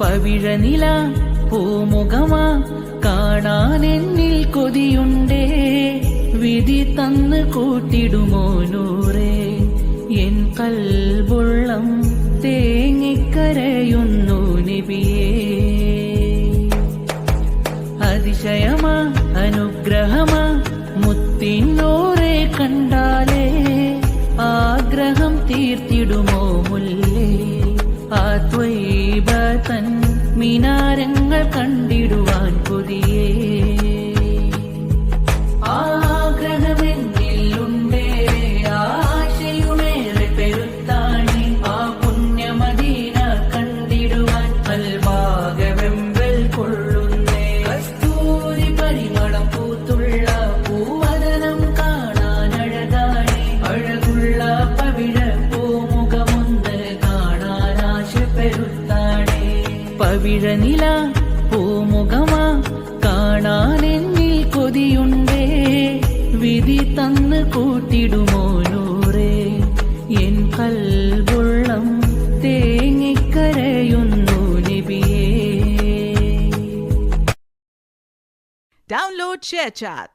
പവിഴനില പൂമുഖമാ കാണാൻ എന്നിൽ കൊതിയുണ്ടേ, വിധി തന്ന് കൂട്ടിടുമോ നൂറേ. എൻ കൽബുള്ളം തേങ്ങിക്കരയുന്നു നബിയേ. അതിശയമാ അനുഗ്രഹമാ മുത്തിനൂറെ കണ്ടാലേ, ആഗ്രഹം തീർത്തിടുമോ മുല്ലേ. ആ ത്വയ്ബതൻ മിനാരങ്ങൾ കണ്ടിടുവാൻ കൊതിയേ. ആഗ്രഹമെന്നിലുണ്ടേ ആശയുമേറെ പെരുത്താണി, ആ പുണ്യമദീന കണ്ടിടുവാൻ കൽബാകെ വെമ്പൽ കൊള്ളുന്നേ. കസ്തൂരി പരിമളം പൂത്തുള്ള പൂവദനം കാണാൻ അഴകാണി, അഴകുള്ള പവിഴ പൂമുഖമൊന്ന് കാണാൻ ആശപ്പെരുത്താണേ. പവിഴനില പൂമുഖമാ കാണാൻ എന്നിൽ കൊതിയുണ്ടേ, വിധി തന്ന് കൂട്ടിടുമോ നൂറേ. എൻ കൽബുള്ളം തേങ്ങിക്കരയുന്നു നബിയേ. Download ShareChat.